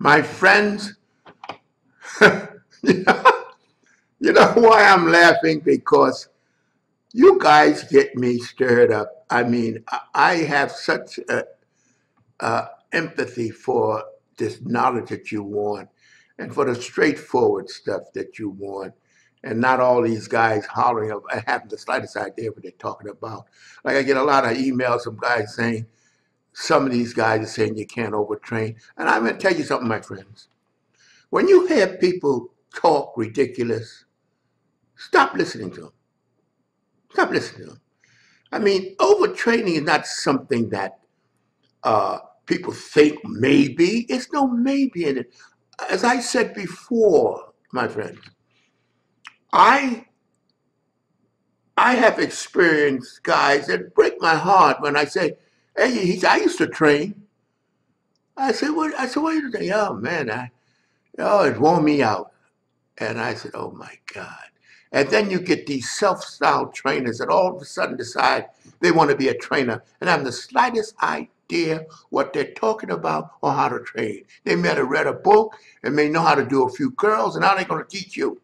My friends, you know why I'm laughing? Because you guys get me stirred up. I mean, I have such empathy for this knowledge that you want and for the straightforward stuff that you want. And not all these guys hollering up, I have the slightest idea what they're talking about. Like I get a lot of emails from guys saying, some of these guys are saying you can't overtrain. And I'm going to tell you something, my friends. When you hear people talk ridiculous, stop listening to them. Stop listening to them. I mean, overtraining is not something that people think maybe. It's no maybe in it. As I said before, my friends, I I have experienced guys that break my heart when I say, "Hey, I used to train." I said, "What?" I said, "What are you doing?" "Oh man, it wore me out." And I said, "Oh my God!" And then you get these self-styled trainers that all of a sudden decide they want to be a trainer and have the slightest idea what they're talking about or how to train. They may have read a book and may know how to do a few curls, and now they're going to teach you.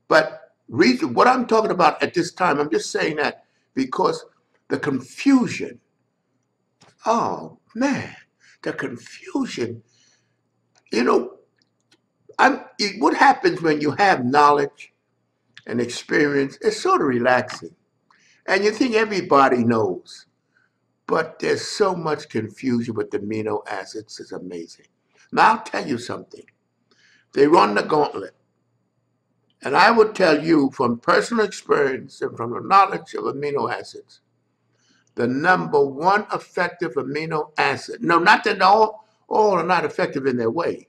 But reason what I'm talking about at this time, I'm just saying that because the confusion, oh man, the confusion, you know, what happens when you have knowledge and experience, it's sort of relaxing. And you think everybody knows. But there's so much confusion with amino acids, it's amazing. Now I'll tell you something. They run the gauntlet. And I would tell you from personal experience and from the knowledge of amino acids, the number one effective amino acid, no, not that all are not effective in their way,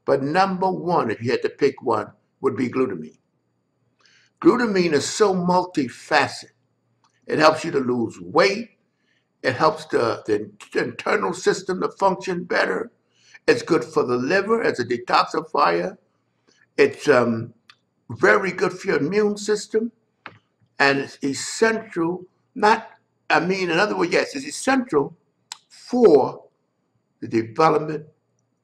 but number one, if you had to pick one, would be glutamine. Glutamine is so multifaceted. It helps you to lose weight. It helps the internal system to function better. It's good for the liver as a detoxifier. It's very good for your immune system. And it's essential, not, I mean, in other words, yes, it's essential for the development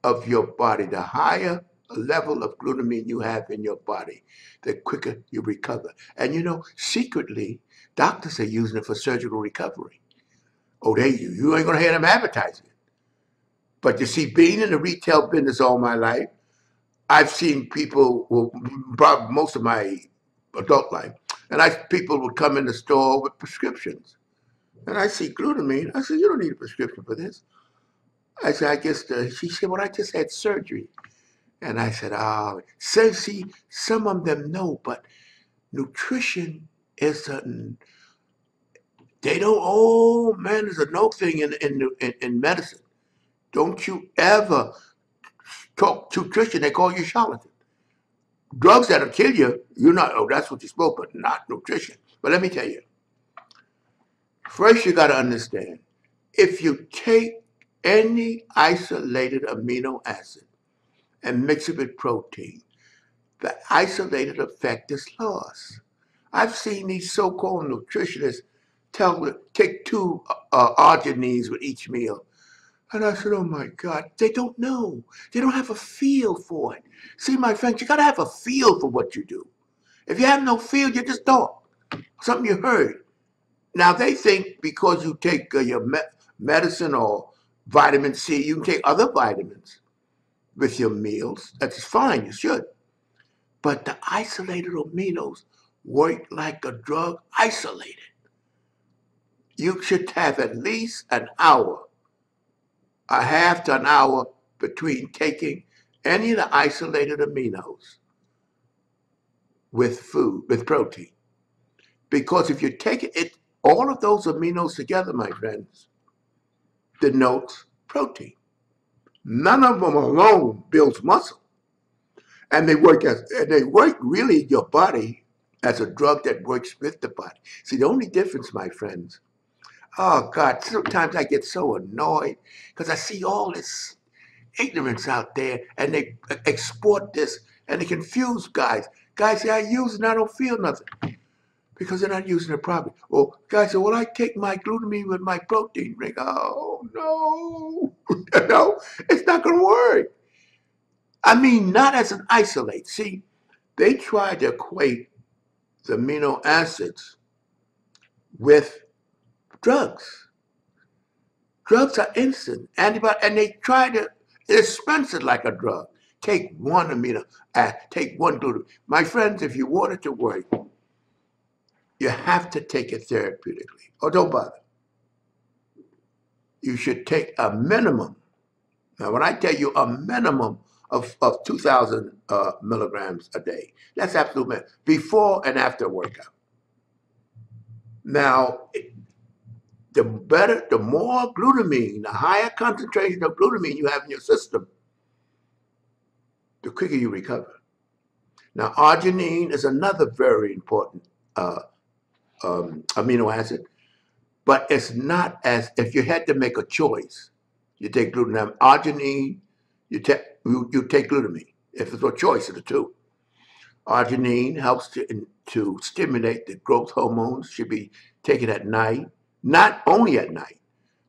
of your body. The higher level of glutamine you have in your body, the quicker you recover. And you know, secretly, doctors are using it for surgical recovery. Oh, you ain't gonna hear them advertising it. But you see, being in the retail business all my life, I've seen people, well, probably most of my adult life, and people would come in the store with prescriptions. And I see glutamine. I said, "You don't need a prescription for this." I said, "I guess," she said, "Well, I just had surgery." And I said, "Oh, so see, some of them know, but nutrition is a, they don't, oh man, there's a no thing in medicine. Don't you ever talk nutrition, they call you charlatan. Drugs that'll kill you, you're not, oh, that's what you spoke, but not nutrition." But let me tell you, first you got to understand, if you take any isolated amino acid and mix it with protein, the isolated effect is lost. I've seen these so-called nutritionists take two arginines with each meal. And I said, "Oh my God, they don't know. They don't have a feel for it." See, my friends, you got to have a feel for what you do. If you have no feel, you just talk. Something you heard. Now, they think because you take your medicine or vitamin C, you can take other vitamins with your meals. That's fine, you should. But the isolated aminos work like a drug isolated. You should have at least an hour, a half to an hour between taking any of the isolated aminos with food, with protein. Because if you take it, all of those aminos together, my friends, denotes protein. None of them alone builds muscle. And they work really your body as a drug that works with the body. See, the only difference, my friends, oh God, sometimes I get so annoyed because I see all this ignorance out there and they export this and they confuse guys. Guys say, "I use it and I don't feel nothing," because they're not using it properly. Or guys say, "Well, I take my glutamine with my protein drink." Oh no, no, it's not going to work. I mean, not as an isolate. See, they try to equate the amino acids with drugs. Drugs are instant antibiotic, and they try to dispense it like a drug. Take one amino acid, take one glutamine. My friends, if you want it to work, you have to take it therapeutically. Or don't bother. You should take a minimum. Now, when I tell you a minimum of 2,000 milligrams a day, that's absolute minimum, before and after a workout. Now, the better, the more glutamine, the higher concentration of glutamine you have in your system, the quicker you recover. Now, arginine is another very important amino acid, but it's not as, if you had to make a choice, you take glutamine, arginine, you take glutamine, if it's a choice of the two. Arginine helps to stimulate the growth hormones, should be taken at night, not only at night,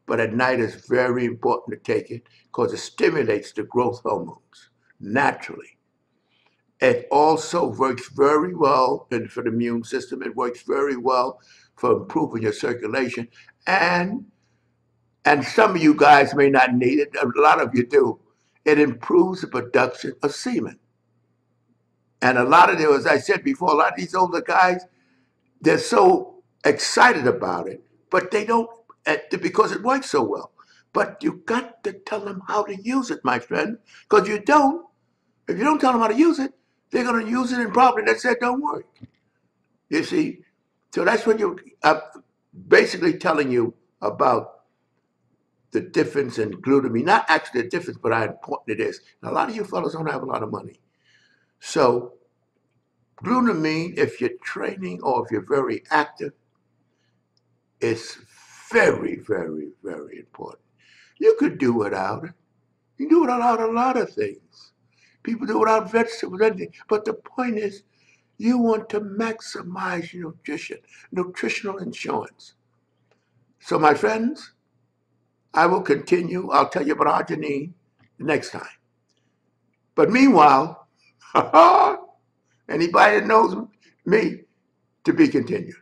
but at night is very important to take it because it stimulates the growth hormones naturally. It also works very well for the immune system. It works very well for improving your circulation. And some of you guys may not need it. A lot of you do. It improves the production of semen. And a lot of them, as I said before, a lot of these older guys, they're so excited about it, but they don't, because it works so well. But you got to tell them how to use it, my friend, because if you don't tell them how to use it, they're going to use it in probably that said don't work. You see? So that's what you're basically telling you about the difference in glutamine. Not actually the difference, but how important it is. Now, a lot of you fellas don't have a lot of money. So glutamine, if you're training or if you're very active, is very, very, very important. You could do without it. You can do without a lot of things. People do without vegetables, anything. But the point is, you want to maximize your nutrition, nutritional insurance. So, my friends, I will continue. I'll tell you about arginine next time. But meanwhile, anybody that knows me, to be continued.